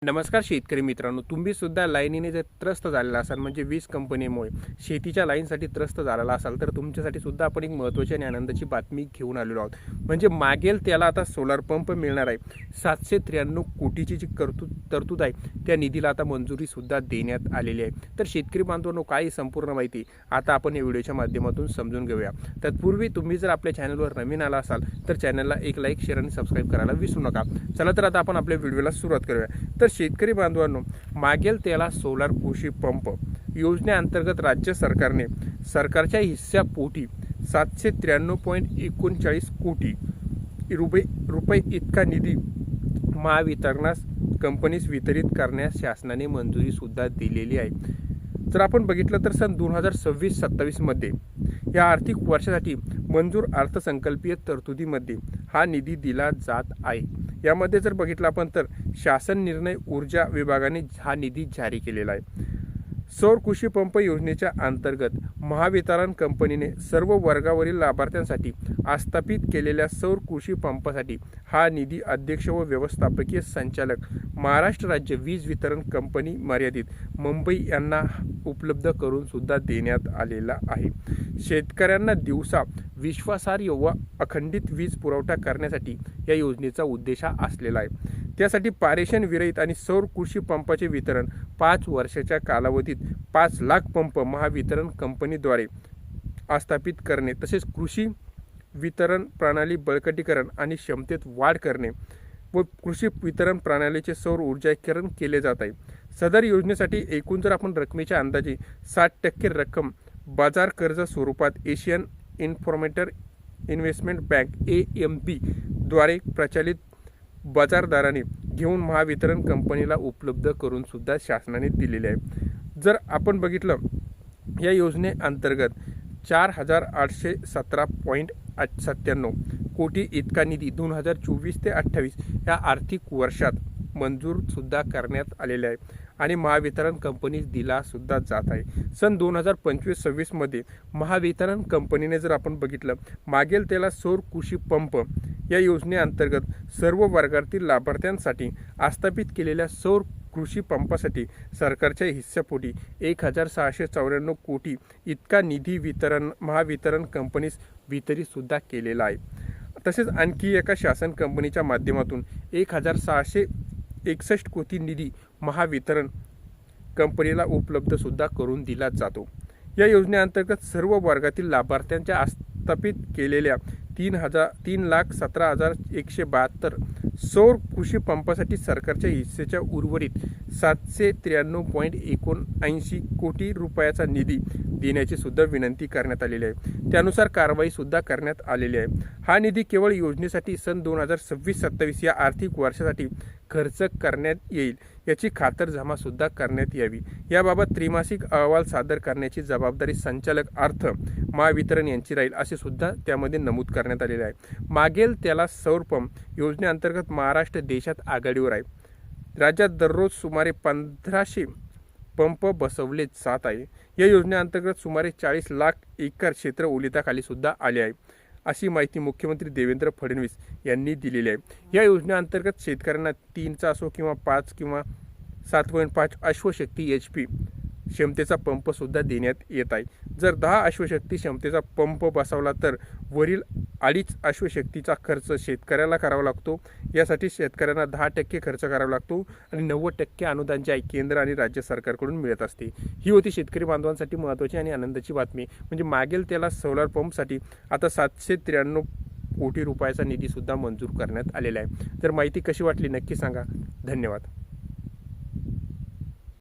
नमस्कार शेतकरी मित्रांनो, तुम्ही सुद्धा लाईनीने जर त्रस्त झालेला असाल म्हणजे वीज कंपनीमुळे शेतीच्या लाईनसाठी त्रस्त झालेला असाल तर तुमच्यासाठी सुद्धा आपण एक महत्त्वाची आणि आनंदाची बातमी घेऊन आलेलो आहोत। म्हणजे मागेल त्याला आता सोलार पंप मिळणार आहे। 793 कोटीची जी तरतूद आहे त्या निधीला आता मंजुरी सुद्धा देण्यात आलेली आहे। तर शेतकरी बांधवांनो, काही संपूर्ण माहिती आता आपण या व्हिडिओच्या माध्यमातून समजून घेऊया। तत्पूर्वी तुम्ही जर आपल्या चॅनलवर नवीन आला असाल तर चॅनलला एक लाईक, शेअर आणि सबस्क्राईब करायला विसरू नका। चला तर आता आपण आपल्या व्हिडिओला सुरुवात करूया। तर शेतकरी बांधवांनो, मागेल त्याला सोलार कृषी पंप योजनेअंतर्गत राज्य सरकारने सरकारच्या हिस्स्यापोटी 793.39 कोटी रुपये इतका निधी महावितरणास कंपनीस वितरित करण्यास शासनाने मंजुरी सुद्धा दिलेली आहे। जर आपण बघितलं तर सन 2026-27 मध्ये या आर्थिक वर्षासाठी मंजूर अर्थसंकल्पीय तरतुदीमध्ये हा निधी दिला जात आहे। यामध्ये जर बघितलं आपण तर शासन निर्णय ऊर्जा विभागाने हा निधी जारी केलेला आहे। सौर कृषी पंप योजनेच्या अंतर्गत महावितरण कंपनीने सर्व वर्गावरील लाभार्थ्यांसाठी आस्थापित केलेल्या सौर कृषी पंपासाठी हा निधी अध्यक्ष व व्यवस्थापकीय संचालक महाराष्ट्र राज्य वीज वितरण कंपनी मर्यादित मुंबई यांना उपलब्ध करून सुद्धा देण्यात आलेला आहे। शेतकऱ्यांना दिवसा विश्वासार्ह व अखंडित वीज पुरवठा करण्यासाठी या योजनेचा उद्देश असलेला आहे। त्यासाठी पारेषण विरहित आणि सौर कृषी पंपाचे वितरण 5 वर्षाच्या कालावधीत 5 लाख पंप महावितरण कंपनीद्वारे आस्थापित करणे, तसेच कृषी वितरण प्रणाली बळकटीकरण आणि क्षमतेत वाढ करणे व कृषी वितरण प्रणालीचे सौर ऊर्जाकरण केले जात आहे। सदर योजनेसाठी एकूण जर आपण रकमेच्या अंदाजे 60% रक्कम बाजार कर्ज स्वरूपात एशियन इन्फॉर्मेटर इन्व्हेस्टमेंट बँक AMB द्वारे प्रचलित बाजारदाराने घेऊन महावितरण कंपनीला उपलब्ध करून सुद्धा शासनाने दिलेले आहे। जर आपण बघितलं या योजनेअंतर्गत 4817.97 कोटी इतका निधी 2024 ते 28 या आर्थिक वर्षात मंजूर सुद्धा करण्यात आलेले आहे आणि महावितरण कंपनीस दिला सुद्धा जात आहे। सन 2025-26 मध्ये महावितरण कंपनीने जर आपण बघितलं मागेल त्याला सौर कृषी पंप या योजनेअंतर्गत सर्व वर्गातील लाभार्थ्यांसाठी आस्थापित केलेल्या सौर कृषी पंपासाठी सरकारच्या हिस्स्यापोटी 1694 कोटी इतका निधी महावितरण कंपनीस वितरित सुद्धा केलेला आहे। तसेच आणखी एका शासन कंपनीच्या माध्यमातून 1661 कोटी निधी महावितरण कंपनीला उपलब्ध सुद्धा करून दिला जातो। या योजनेअंतर्गत सर्व वर्गातील लाभार्थ्यांच्या आस्थापित केलेल्या 3,17,172 सौर कृषी पंपासाठी सरकारच्या हिस्सेच्या उर्वरित 793.79 कोटी रुपयाचा निधी देण्याची सुद्धा विनंती करण्यात आलेली आहे। त्यानुसार कारवाई सुद्धा करण्यात आलेली आहे। हा निधी केवळ योजनेसाठी सन 2026-27 या आर्थिक वर्षासाठी खर्च करण्यात येईल याची खातरजमा सुद्धा करण्यात यावी। याबाबत त्रैमासिक अहवाल सादर करण्याची जबाबदारी संचालक अर्थ महावितरण यांची राहील असे सुद्धा त्यामध्ये नमूद करण्यात आलेले आहे। मागेल त्याला सौर पंप योजनेअंतर्गत महाराष्ट्र देशात आघाडीवर आहे। राज्यात दररोज सुमारे 1500 पंप बसवले जात आहे। या योजनेअंतर्गत सुमारे 40 लाख एकर क्षेत्र ओलिताखाली सुद्धा आले आहे अशी माहिती मुख्यमंत्री देवेंद्र फडणवीस यांनी दिलेली आहे। या योजनेअंतर्गत शेतकऱ्यांना 3चा असो किंवा 5 किंवा 7.5 अश्वशक्ती HP क्षमतेचा पंप सुद्धा देण्यात येत आहे। जर 10 अश्वशक्ती क्षमतेचा पंप बसवला तर वरील 2.5 अश्वशक्तीचा खर्च शेतकऱ्याला करावा लागतो। यासाठी शेतकऱ्यांना 10% खर्च करावा लागतो आणि 90% अनुदान जे आहे केंद्र आणि राज्य सरकारकडून मिळत असते। ही होती शेतकरी बांधवांसाठी महत्त्वाची आणि आनंदाची बातमी। म्हणजे मागेल त्याला सोलार पंपसाठी आता 793 कोटी रुपयाचा निधी सुद्धा मंजूर करण्यात आलेला आहे। तर माहिती कशी वाटली नक्की सांगा। धन्यवाद।